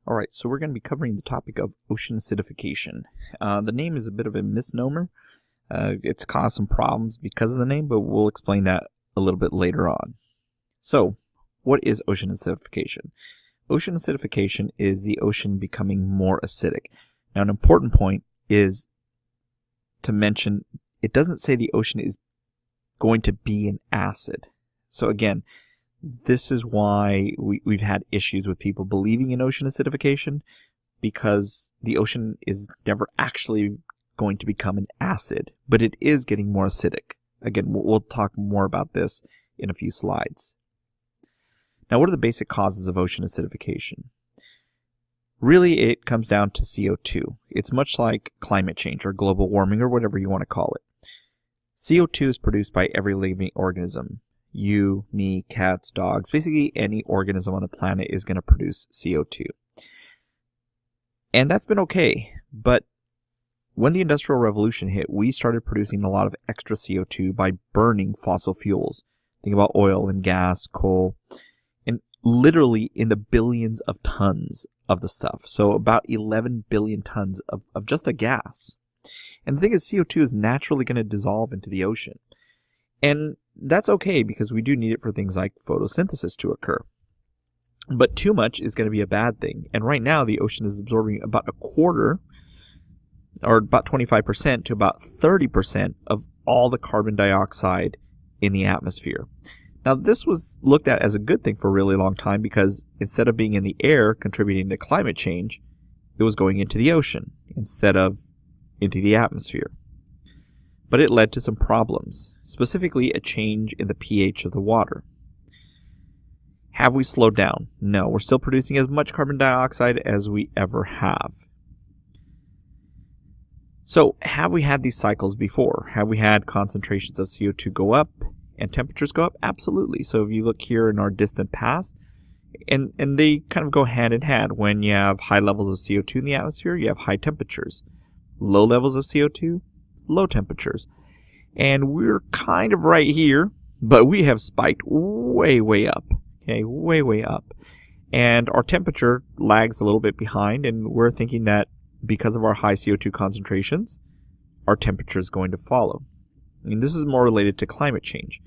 Alright, so we're going to be covering the topic of ocean acidification. The name is a bit of a misnomer. It's caused some problems because of the name, but we'll explain that a little bit later on. So, what is ocean acidification? Ocean acidification is the ocean becoming more acidic. Now, an important point is to mention, it doesn't say the ocean is going to be an acid. So again, this is why we've had issues with people believing in ocean acidification, because the ocean is never actually going to become an acid, but it is getting more acidic. Again, we'll talk more about this in a few slides. Now, what are the basic causes of ocean acidification? Really, it comes down to CO2. It's much like climate change or global warming or whatever you want to call it. CO2 is produced by every living organism. You, me, cats, dogs, basically any organism on the planet is going to produce CO2. And that's been okay, but when the Industrial Revolution hit, we started producing a lot of extra CO2 by burning fossil fuels. Think about oil and gas, coal, and literally in the billions of tons of the stuff. So about 11 billion tons of just a gas. And the thing is, CO2 is naturally going to dissolve into the ocean. And that's okay because we do need it for things like photosynthesis to occur. But too much is going to be a bad thing. And right now, the ocean is absorbing about a quarter, or about 25% to about 30% of all the carbon dioxide in the atmosphere. Now, this was looked at as a good thing for a really long time because instead of being in the air contributing to climate change, it was going into the ocean instead of into the atmosphere. But it led to some problems, specifically a change in the pH of the water. Have we slowed down? No, we're still producing as much carbon dioxide as we ever have. So, have we had these cycles before? Have we had concentrations of CO2 go up and temperatures go up? Absolutely. So if you look here in our distant past, and they kind of go hand in hand. When you have high levels of CO2 in the atmosphere, you have high temperatures. Low levels of CO2, low temperatures. And we're kind of right here, but we have spiked way, way up. Okay, way, way up. And our temperature lags a little bit behind, and we're thinking that because of our high CO2 concentrations, our temperature is going to follow. I mean, this is more related to climate change.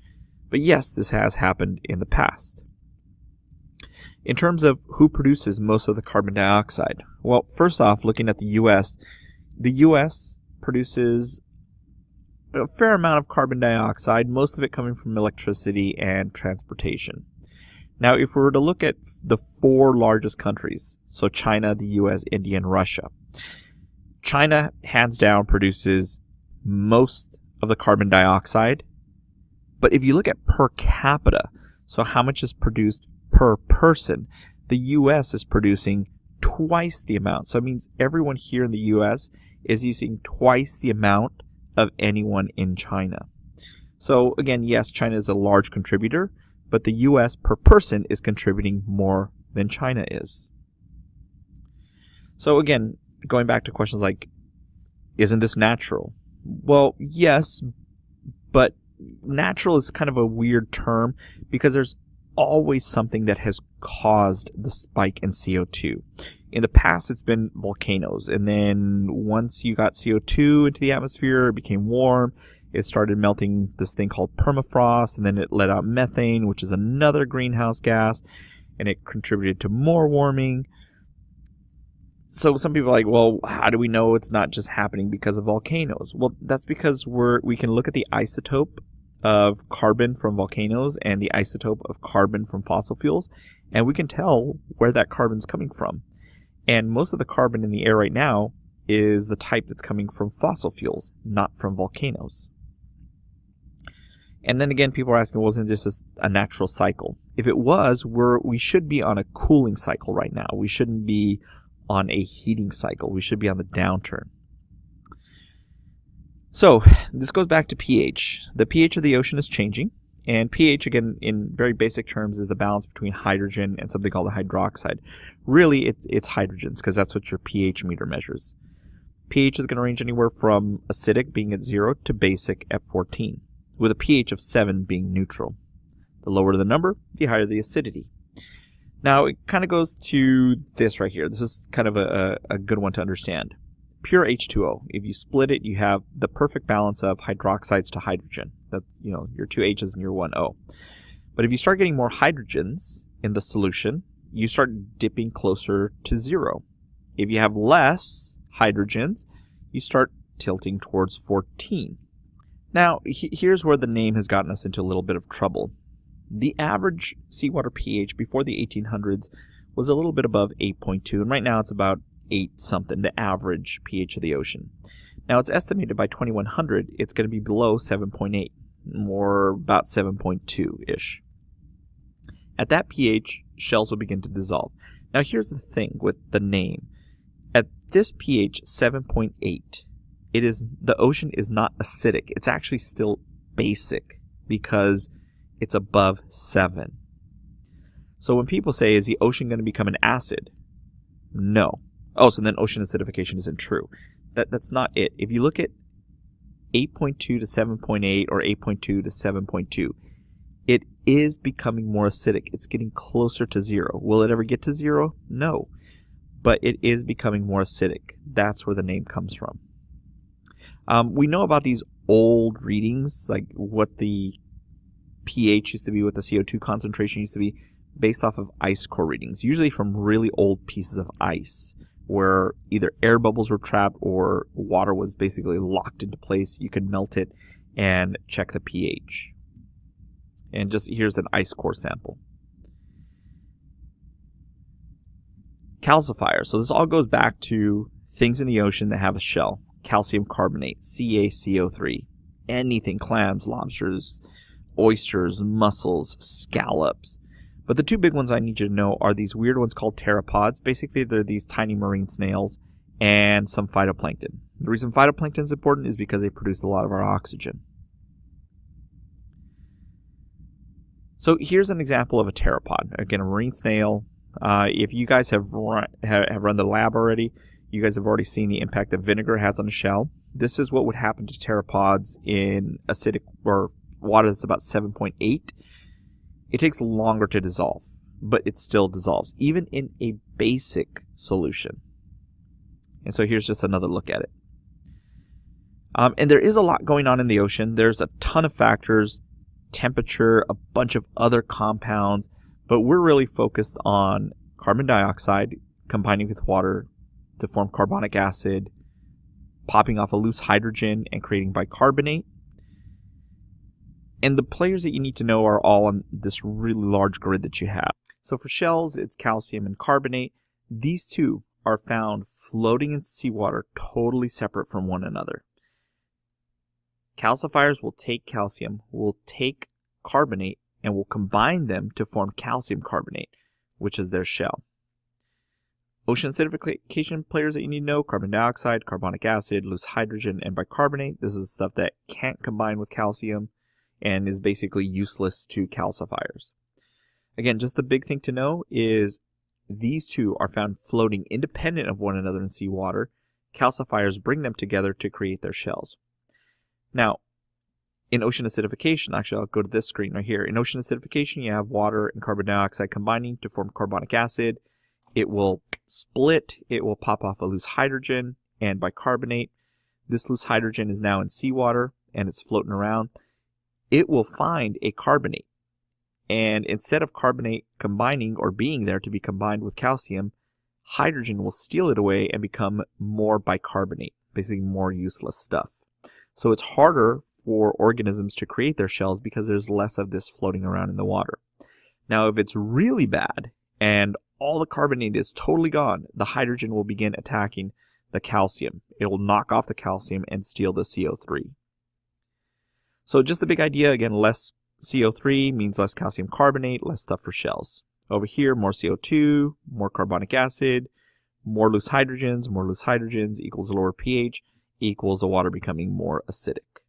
But yes, this has happened in the past. In terms of who produces most of the carbon dioxide, well, first off, looking at the U.S., the U.S. produces a fair amount of carbon dioxide, most of it coming from electricity and transportation. Now, if we were to look at the four largest countries, so China, the U.S., India, and Russia, China, hands down, produces most of the carbon dioxide. But if you look at per capita, so how much is produced per person, the U.S. is producing twice the amount. So it means everyone here in the U.S. is using twice the amount of anyone in China. So again, yes, China is a large contributor, but the U.S. per person is contributing more than China is. So again, going back to questions like, isn't this natural? Well, yes, but natural is kind of a weird term because there's always something that has caused the spike in CO2. In the past, it's been volcanoes, and then once you got CO2 into the atmosphere, it became warm. It started melting this thing called permafrost, and then it let out methane, which is another greenhouse gas, and it contributed to more warming. So some people are like, well, how do we know it's not just happening because of volcanoes? Well, that's because we can look at the isotope of carbon from volcanoes and the isotope of carbon from fossil fuels, and we can tell where that carbon's coming from. And most of the carbon in the air right now is the type that's coming from fossil fuels, not from volcanoes. And then again, people are asking, well, isn't this just a natural cycle? If it was, we should be on a cooling cycle right now. We shouldn't be on a heating cycle. We should be on the downturn. So this goes back to pH. The pH of the ocean is changing, and pH, again, in very basic terms, is the balance between hydrogen and something called a hydroxide. Really, it's hydrogens, because that's what your pH meter measures. pH is going to range anywhere from acidic, being at 0, to basic at 14, with a pH of 7 being neutral. The lower the number, the higher the acidity. Now, it kind of goes to this right here. This is kind of a good one to understand. Pure H2O. If you split it, you have the perfect balance of hydroxides to hydrogen. That's, your two H's and your one O. But if you start getting more hydrogens in the solution, you start dipping closer to 0. If you have less hydrogens, you start tilting towards 14. Now, here's where the name has gotten us into a little bit of trouble. The average seawater pH before the 1800s was a little bit above 8.2, and right now it's about 8 something, the average pH of the ocean. Now, it's estimated by 2100 it's going to be below 7.8, or about 7.2-ish. At that pH, shells will begin to dissolve. Now, here's the thing with the name. At this pH, 7.8, the ocean is not acidic. It's actually still basic because it's above 7. So when people say, is the ocean going to become an acid? No. Oh, so then ocean acidification isn't true. That's not it. If you look at 8.2 to 7.8 or 8.2 to 7.2, it is becoming more acidic. It's getting closer to 0. Will it ever get to 0? No. But it is becoming more acidic. That's where the name comes from. We know about these old readings, like what the pH used to be, what the CO2 concentration used to be, based off of ice core readings, usually from really old pieces of ice, where either air bubbles were trapped or water was basically locked into place. You could melt it and check the pH. And just here's an ice core sample. Calcifiers. So this all goes back to things in the ocean that have a shell. Calcium carbonate, CaCO3, anything, clams, lobsters, oysters, mussels, scallops. But the two big ones I need you to know are these weird ones called pteropods. Basically, they're these tiny marine snails and some phytoplankton. The reason phytoplankton is important is because they produce a lot of our oxygen. So here's an example of a pteropod. Again, a marine snail. If you guys have run the lab already, you guys have already seen the impact that vinegar has on a shell. This is what would happen to pteropods in acidic or water that's about 7.8. It takes longer to dissolve, but it still dissolves, even in a basic solution. And so here's just another look at it. And there is a lot going on in the ocean. There's a ton of factors, temperature, a bunch of other compounds, but we're really focused on carbon dioxide combining with water to form carbonic acid, popping off a loose hydrogen and creating bicarbonate. And the players that you need to know are all on this really large grid that you have. So for shells, it's calcium and carbonate. These two are found floating in seawater totally separate from one another. Calcifiers will take calcium, will take carbonate, and will combine them to form calcium carbonate, which is their shell. Ocean acidification players that you need to know: carbon dioxide, carbonic acid, loose hydrogen, and bicarbonate. This is stuff that can't combine with calcium and is basically useless to calcifiers. Again, just the big thing to know is these two are found floating independent of one another in seawater. Calcifiers bring them together to create their shells. Now, in ocean acidification, actually I'll go to this screen right here. In ocean acidification, you have water and carbon dioxide combining to form carbonic acid. It will split, it will pop off a loose hydrogen and bicarbonate. This loose hydrogen is now in seawater and it's floating around. It will find a carbonate. And instead of carbonate combining or being there to be combined with calcium, hydrogen will steal it away and become more bicarbonate, basically more useless stuff. So it's harder for organisms to create their shells because there's less of this floating around in the water. Now, if it's really bad and all the carbonate is totally gone, the hydrogen will begin attacking the calcium. It will knock off the calcium and steal the CO3. So just the big idea, again, less CO3 means less calcium carbonate, less stuff for shells. Over here, more CO2, more carbonic acid, more loose hydrogens equals lower pH, equals the water becoming more acidic.